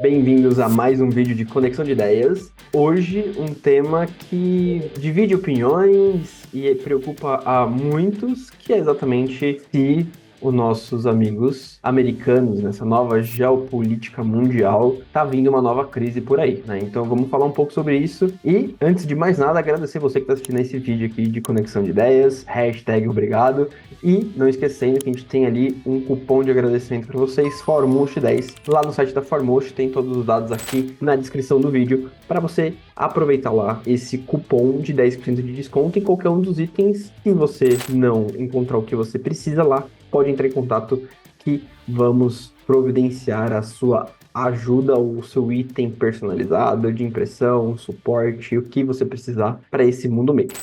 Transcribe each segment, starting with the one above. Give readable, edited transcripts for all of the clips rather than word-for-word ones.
Bem-vindos a mais um vídeo de Conexão de Ideias. Hoje, um tema que divide opiniões e preocupa a muitos, que é exatamente se os nossos amigos americanos, nessa nova geopolítica mundial, tá vindo uma nova crise por aí, né? Então vamos falar um pouco sobre isso. E, antes de mais nada, agradecer você que está assistindo esse vídeo aqui de Conexão de Ideias, hashtag obrigado. E não esquecendo que a gente tem ali um cupom de agradecimento para vocês, FORMOSH10. Lá no site da FORMOSH tem todos os dados aqui na descrição do vídeo para você aproveitar lá esse cupom de 10% de desconto em qualquer um dos itens. Se você não encontrar o que você precisa lá, pode entrar em contato que vamos providenciar a sua ajuda, o seu item personalizado de impressão, suporte, o que você precisar para esse mundo maker.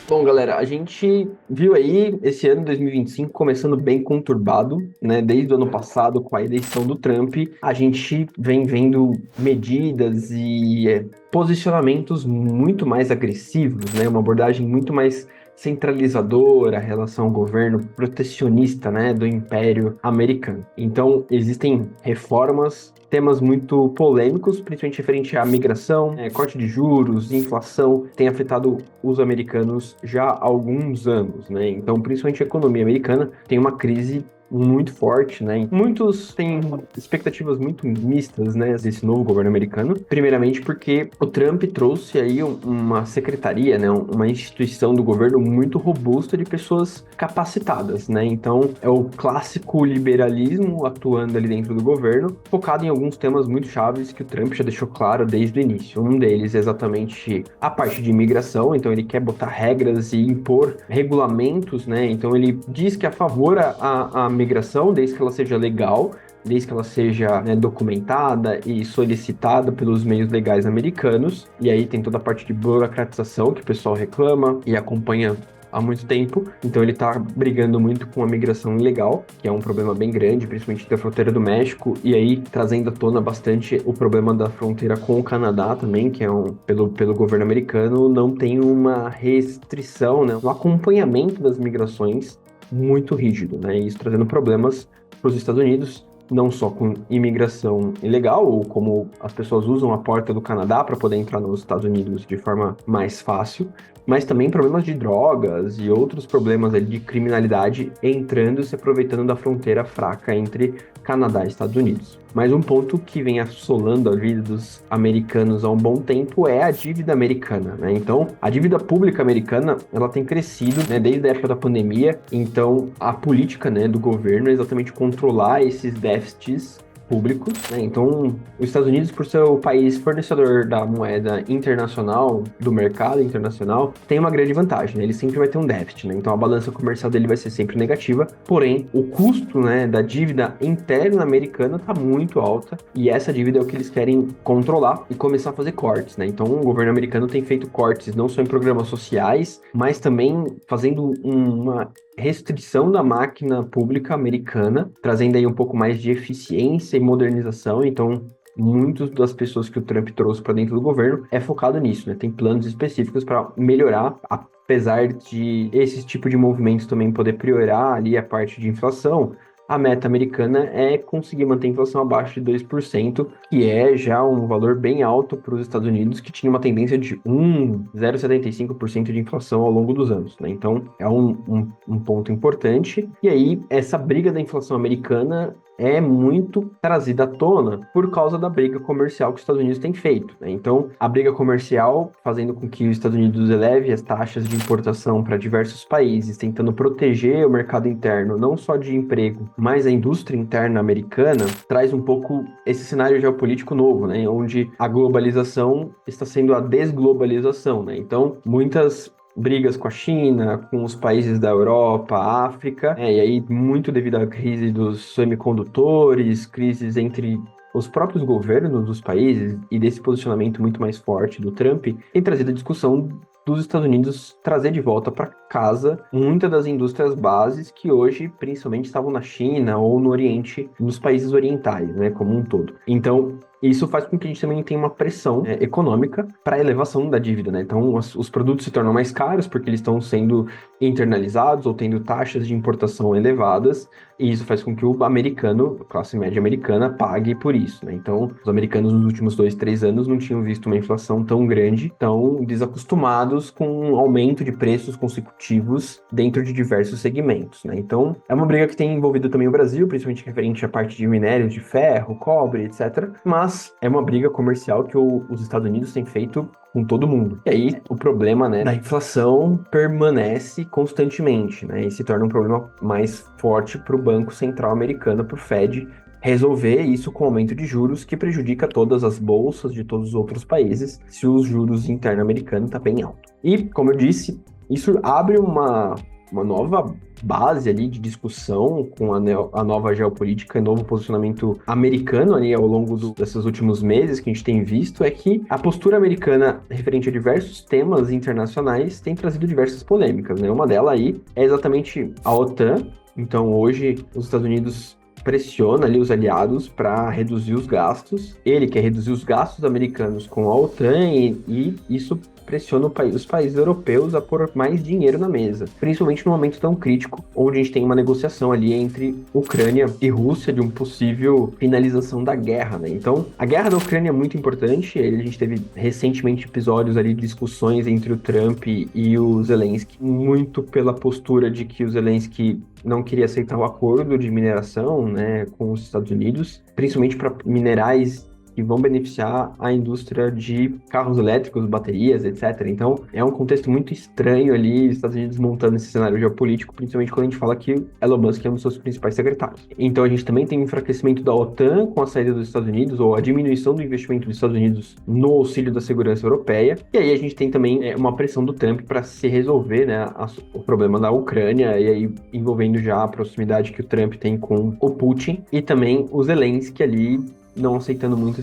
Bom, galera, a gente viu aí esse ano 2025 começando bem conturbado, né? Desde o ano passado, com a eleição do Trump, a gente vem vendo medidas e posicionamentos muito mais agressivos, né? Uma abordagem muito mais centralizadora em relação ao governo protecionista, né, do Império Americano. Então, existem reformas, temas muito polêmicos, principalmente referente à migração, corte de juros, inflação, tem afetado os americanos já há alguns anos, né? Então, principalmente a economia americana tem uma crise muito forte, né? Muitos têm expectativas muito mistas, né, desse novo governo americano. Primeiramente porque o Trump trouxe aí uma secretaria, né, uma instituição do governo muito robusta de pessoas capacitadas, né? Então, é o clássico liberalismo atuando ali dentro do governo, focado em alguns temas muito chaves que o Trump já deixou claro desde o início. Um deles é exatamente a parte de imigração, então ele quer botar regras e impor regulamentos, né? Então, ele diz que é a favor a migração, desde que ela seja legal, desde que ela seja, né, documentada e solicitada pelos meios legais americanos. E aí tem toda a parte de burocratização que o pessoal reclama e acompanha há muito tempo. Então ele tá brigando muito com a migração ilegal, que é um problema bem grande, principalmente da fronteira do México, e aí trazendo à tona bastante o problema da fronteira com o Canadá também, que é pelo governo americano, não tem uma restrição, né, um acompanhamento das migrações muito rígido, né? Isso trazendo problemas para os Estados Unidos, não só com imigração ilegal, ou como as pessoas usam a porta do Canadá para poder entrar nos Estados Unidos de forma mais fácil, mas também problemas de drogas e outros problemas ali de criminalidade entrando e se aproveitando da fronteira fraca entre Canadá e Estados Unidos. Mas um ponto que vem assolando a vida dos americanos há um bom tempo é a dívida americana, né? Então, a dívida pública americana, ela tem crescido, né, desde a época da pandemia. Então, a política, né, do governo é exatamente controlar esses déficits públicos, né? Então, os Estados Unidos, por ser o país fornecedor da moeda internacional, do mercado internacional, tem uma grande vantagem, né? Ele sempre vai ter um déficit, né? Então, a balança comercial dele vai ser sempre negativa, porém, o custo, né, da dívida interna americana está muito alta, e essa dívida é o que eles querem controlar e começar a fazer cortes, né? Então, o governo americano tem feito cortes não só em programas sociais, mas também fazendo uma restrição da máquina pública americana, trazendo aí um pouco mais de eficiência e modernização. Então, muitas das pessoas que o Trump trouxe para dentro do governo é focado nisso, né? Tem planos específicos para melhorar, apesar de esse tipo de movimentos também poder priorar ali a parte de inflação. A meta americana é conseguir manter a inflação abaixo de 2%, que é já um valor bem alto para os Estados Unidos, que tinha uma tendência de 0,75% de inflação ao longo dos anos, né? Então, é um ponto importante. E aí, essa briga da inflação americana é muito trazida à tona por causa da briga comercial que os Estados Unidos têm feito, né? Então, a briga comercial fazendo com que os Estados Unidos eleve as taxas de importação para diversos países, tentando proteger o mercado interno, não só de emprego, mas a indústria interna americana, traz um pouco esse cenário geopolítico novo, né? Onde a globalização está sendo a desglobalização, né? Então, muitas brigas com a China, com os países da Europa, África, e aí muito devido à crise dos semicondutores, crises entre os próprios governos dos países e desse posicionamento muito mais forte do Trump, tem trazido a discussão dos Estados Unidos trazer de volta para casa muitas das indústrias bases que hoje principalmente estavam na China ou no Oriente, nos países orientais, né, como um todo. Então, E isso faz com que a gente também tenha uma pressão econômica para a elevação da dívida, né? Então, os produtos se tornam mais caros porque eles estão sendo internalizados ou tendo taxas de importação elevadas, e isso faz com que o americano, a classe média americana, pague por isso, né? Então, os americanos nos últimos 2, 3 anos não tinham visto uma inflação tão grande, tão desacostumados com um aumento de preços consecutivos dentro de diversos segmentos, né? Então, é uma briga que tem envolvido também o Brasil, principalmente referente à parte de minérios de ferro, cobre, etc. Mas é uma briga comercial que os Estados Unidos têm feito com todo mundo. E aí, o problema, né, da inflação permanece constantemente, né, e se torna um problema mais forte para o Banco Central americano, para o Fed, resolver isso com aumento de juros que prejudica todas as bolsas de todos os outros países se os juros interno americano está bem alto. E, como eu disse, isso abre uma nova base ali de discussão com a nova geopolítica e novo posicionamento americano ali ao longo desses últimos meses que a gente tem visto, é que a postura americana referente a diversos temas internacionais tem trazido diversas polêmicas, né? Uma delas aí é exatamente a OTAN. Então, hoje, os Estados Unidos pressiona ali os aliados para reduzir os gastos. Ele quer reduzir os gastos americanos com a OTAN e isso pressiona os países europeus a pôr mais dinheiro na mesa, principalmente num momento tão crítico, onde a gente tem uma negociação ali entre Ucrânia e Rússia de uma possível finalização da guerra, né? Então, a guerra da Ucrânia é muito importante. A gente teve recentemente episódios ali de discussões entre o Trump e o Zelensky, muito pela postura de que o Zelensky não queria aceitar o acordo de mineração, né, com os Estados Unidos, principalmente para minerais que vão beneficiar a indústria de carros elétricos, baterias, etc. Então, é um contexto muito estranho ali, os Estados Unidos montando esse cenário geopolítico, principalmente quando a gente fala que Elon Musk é um dos seus principais secretários. Então, a gente também tem um enfraquecimento da OTAN com a saída dos Estados Unidos, ou a diminuição do investimento dos Estados Unidos no auxílio da segurança europeia. E aí a gente tem também uma pressão do Trump para se resolver, né, o problema da Ucrânia, e aí envolvendo já a proximidade que o Trump tem com o Putin, e também o Zelensky ali não aceitando muito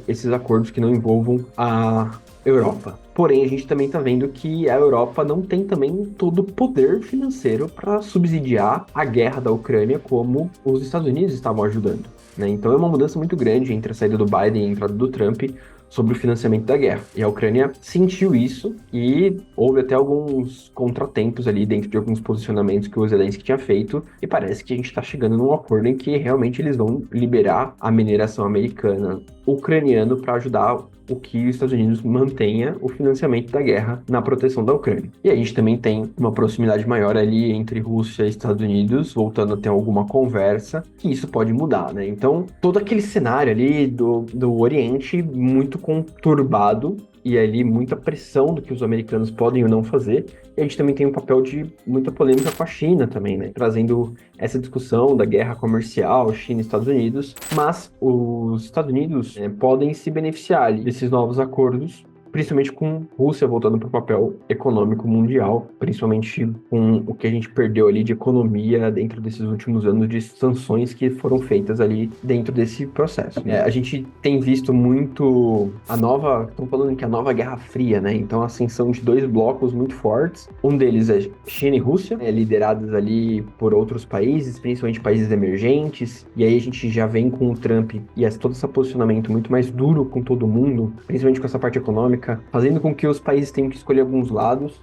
esses acordos que não envolvam a Europa. Porém, a gente também está vendo que a Europa não tem também todo o poder financeiro para subsidiar a guerra da Ucrânia como os Estados Unidos estavam ajudando, né? Então é uma mudança muito grande entre a saída do Biden e a entrada do Trump sobre o financiamento da guerra. E a Ucrânia sentiu isso e houve até alguns contratempos ali dentro de alguns posicionamentos que o Zelensky tinha feito, e parece que a gente está chegando num acordo em que realmente eles vão liberar a mineração americana ucraniana para ajudar o que os Estados Unidos mantenha o financiamento da guerra na proteção da Ucrânia. E a gente também tem uma proximidade maior ali entre Rússia e Estados Unidos, voltando a ter alguma conversa, que isso pode mudar, né? Então, todo aquele cenário ali do Oriente muito conturbado, e ali muita pressão do que os americanos podem ou não fazer. E a gente também tem um papel de muita polêmica com a China também, né? Trazendo essa discussão da guerra comercial China e Estados Unidos. Mas os Estados Unidos podem se beneficiar ali desses novos acordos, principalmente com Rússia voltando para o papel econômico mundial, principalmente com o que a gente perdeu ali de economia dentro desses últimos anos de sanções que foram feitas ali dentro desse processo. A gente tem visto muito estão falando que a nova Guerra Fria, né? Então a ascensão de dois blocos muito fortes. Um deles é China e Rússia, liderados ali por outros países, principalmente países emergentes, e aí a gente já vem com o Trump e todo esse posicionamento muito mais duro com todo mundo, principalmente com essa parte econômica, fazendo com que os países tenham que escolher alguns lados,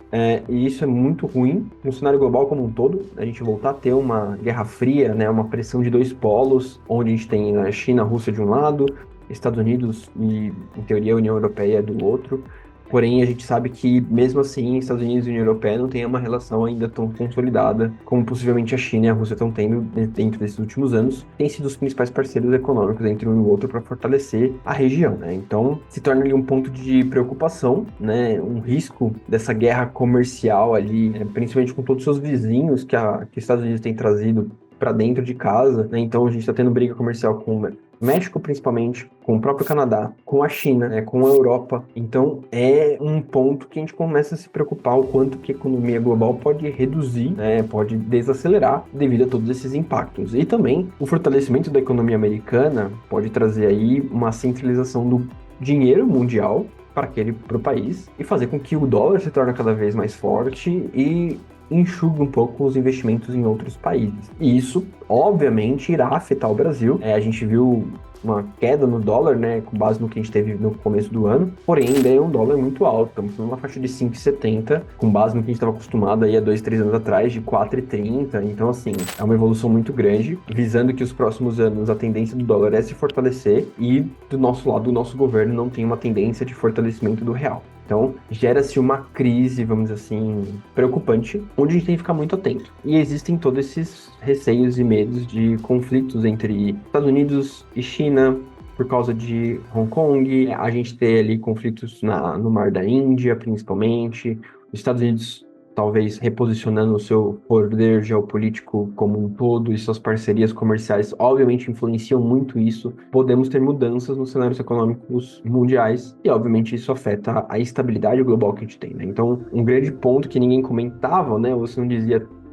e isso é muito ruim no cenário global como um todo. A gente voltar a ter uma guerra fria, né, uma pressão de dois polos, onde a gente tem a China, a Rússia de um lado, Estados Unidos e, em teoria, a União Europeia do outro. Porém, a gente sabe que, mesmo assim, Estados Unidos e União Europeia não têm uma relação ainda tão consolidada como possivelmente a China e a Rússia estão tendo dentro desses últimos anos. Têm sido os principais parceiros econômicos entre um e o outro para fortalecer a região, né? Então, se torna ali um ponto de preocupação, né? Um risco dessa guerra comercial ali, principalmente com todos os seus vizinhos que os Estados Unidos têm trazido para dentro de casa, né? Então, a gente está tendo briga comercial com México, principalmente, com o próprio Canadá, com a China, né, com a Europa. Então, é um ponto que a gente começa a se preocupar o quanto que a economia global pode reduzir, né, pode desacelerar devido a todos esses impactos. E também, o fortalecimento da economia americana pode trazer aí uma centralização do dinheiro mundial para o país e fazer com que o dólar se torne cada vez mais forte e enxuga um pouco os investimentos em outros países. E isso, obviamente, irá afetar o Brasil. A gente viu uma queda no dólar, né, com base no que a gente teve no começo do ano, porém ainda é um dólar muito alto, estamos numa faixa de 5,70, com base no que a gente estava acostumado aí há 2, 3 anos atrás, de 4,30, então assim, é uma evolução muito grande, visando que os próximos anos a tendência do dólar é se fortalecer e do nosso lado, o nosso governo não tem uma tendência de fortalecimento do real. Então, gera-se uma crise, vamos dizer assim, preocupante, onde a gente tem que ficar muito atento. E existem todos esses receios e medos de conflitos entre Estados Unidos e China, por causa de Hong Kong, a gente ter ali conflitos no Mar da Índia, principalmente, os Estados Unidos talvez reposicionando o seu poder geopolítico como um todo e suas parcerias comerciais, obviamente influenciam muito isso. Podemos ter mudanças nos cenários econômicos mundiais e, obviamente, isso afeta a estabilidade global que a gente tem, né? Então, um grande ponto que ninguém comentava, né? Você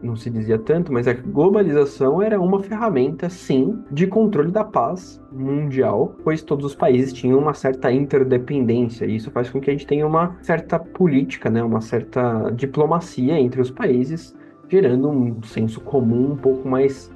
não se dizia tanto, mas a globalização era uma ferramenta, sim, de controle da paz mundial, pois todos os países tinham uma certa interdependência, e isso faz com que a gente tenha uma certa política, né, uma certa diplomacia entre os países, gerando um senso comum um pouco mais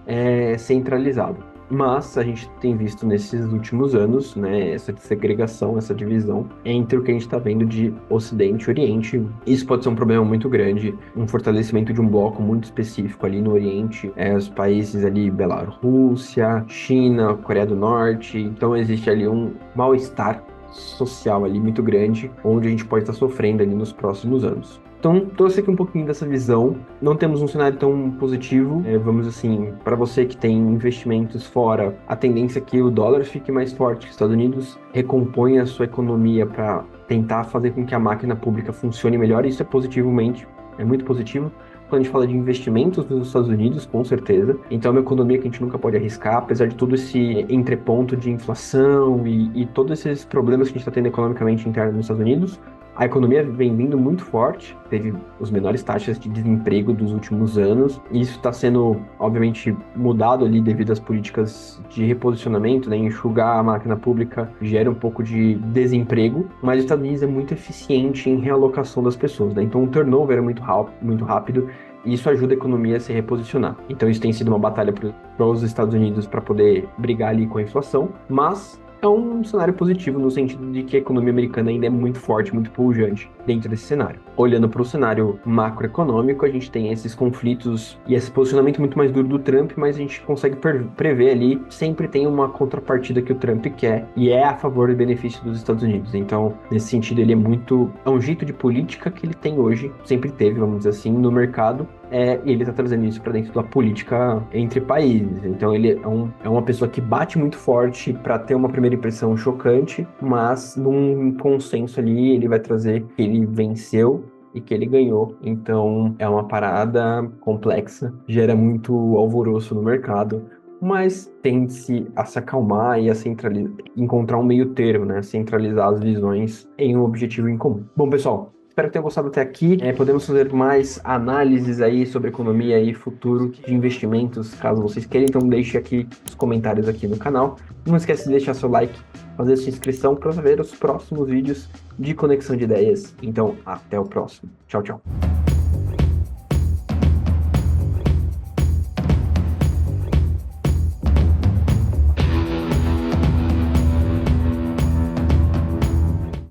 centralizado. Mas a gente tem visto nesses últimos anos, né, essa segregação, essa divisão entre o que a gente está vendo de Ocidente e Oriente. Isso pode ser um problema muito grande, um fortalecimento de um bloco muito específico ali no Oriente, os países ali, Bielorrússia, China, Coreia do Norte. Então existe ali um mal-estar social ali muito grande, onde a gente pode estar sofrendo ali nos próximos anos. Então, trouxe aqui um pouquinho dessa visão. Não temos um cenário tão positivo. Vamos assim, para você que tem investimentos fora, a tendência é que o dólar fique mais forte, que os Estados Unidos recomponha a sua economia para tentar fazer com que a máquina pública funcione melhor. Isso é muito positivo. Quando a gente fala de investimentos nos Estados Unidos, com certeza. Então, é uma economia que a gente nunca pode arriscar, apesar de todo esse entreponto de inflação e todos esses problemas que a gente está tendo economicamente interno nos Estados Unidos. A economia vem vindo muito forte, teve os menores taxas de desemprego dos últimos anos, e isso está sendo, obviamente, mudado ali devido às políticas de reposicionamento, né? Enxugar a máquina pública gera um pouco de desemprego, mas os Estados Unidos é muito eficiente em realocação das pessoas, né? Então o turnover é muito rápido, e isso ajuda a economia a se reposicionar. Então isso tem sido uma batalha para os Estados Unidos para poder brigar ali com a inflação, mas é um cenário positivo no sentido de que a economia americana ainda é muito forte, muito pujante dentro desse cenário. Olhando para o cenário macroeconômico, a gente tem esses conflitos e esse posicionamento muito mais duro do Trump, mas a gente consegue prever ali, sempre tem uma contrapartida que o Trump quer e é a favor do benefício dos Estados Unidos. Então, nesse sentido, ele é um jeito de política que ele tem hoje, sempre teve, vamos dizer assim, no mercado, e ele está trazendo isso para dentro da política entre países. Então ele é uma pessoa que bate muito forte para ter uma primeira impressão chocante, mas num consenso ali ele vai trazer que ele venceu e que ele ganhou. Então é uma parada complexa, gera muito alvoroço no mercado, mas tende-se a se acalmar e a encontrar um meio termo, né? Centralizar as visões em um objetivo em comum. Bom, pessoal, espero que tenham gostado até aqui. Podemos fazer mais análises aí sobre economia e futuro de investimentos, caso vocês queiram. Então deixe aqui os comentários aqui no canal. Não esquece de deixar seu like, fazer sua inscrição para ver os próximos vídeos de conexão de ideias. Então, até o próximo. Tchau, tchau.